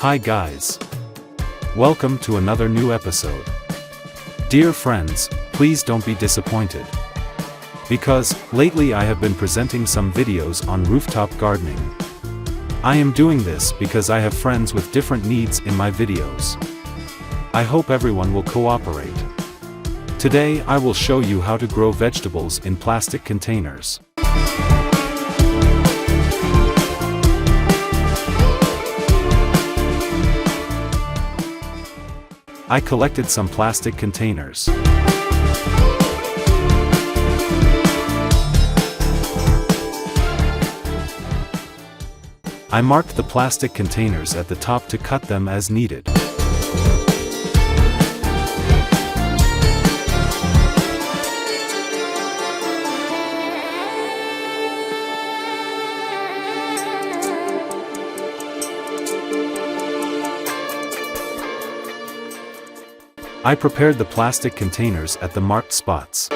Hi guys. Welcome to another new episode. Dear friends, please don't be disappointed. Because, lately I have been presenting some videos on rooftop gardening. I am doing this because I have friends with different needs in my videos. I hope everyone will cooperate. Today I will show you how to grow vegetables in plastic containers. I collected some plastic containers. I marked the plastic containers at the top to cut them as needed. I prepared the plastic containers at the marked spots.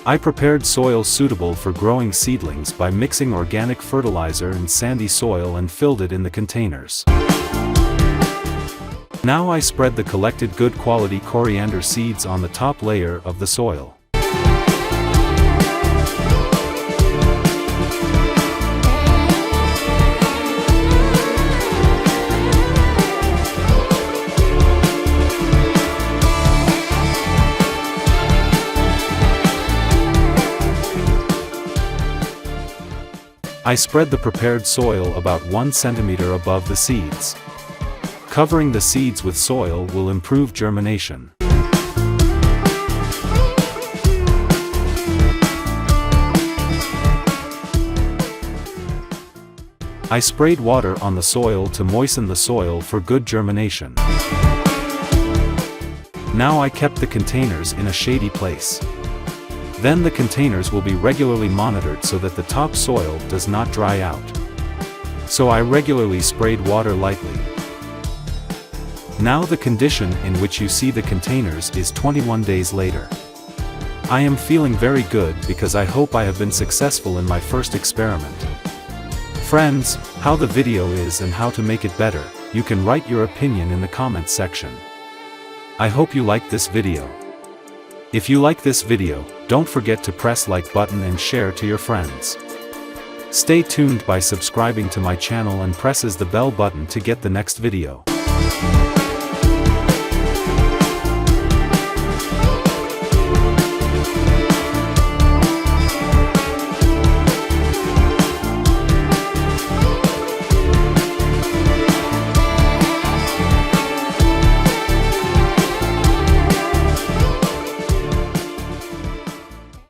I prepared soil suitable for growing seedlings by mixing organic fertilizer and sandy soil and filled it in the containers. Now I spread the collected good quality coriander seeds on the top layer of the soil. I spread the prepared soil about 1 centimeter above the seeds. Covering the seeds with soil will improve germination. I sprayed water on the soil to moisten the soil for good germination. Now I kept the containers in a shady place. Then the containers will be regularly monitored so that the top soil does not dry out. So I regularly sprayed water lightly. Now the condition in which you see the containers is 21 days later. I am feeling very good because I hope I have been successful in my first experiment. Friends, how the video is and how to make it better, you can write your opinion in the comments section. I hope you liked this video. If you like this video, don't forget to press like button and share to your friends. Stay tuned by subscribing to my channel and presses the bell button to get the next video.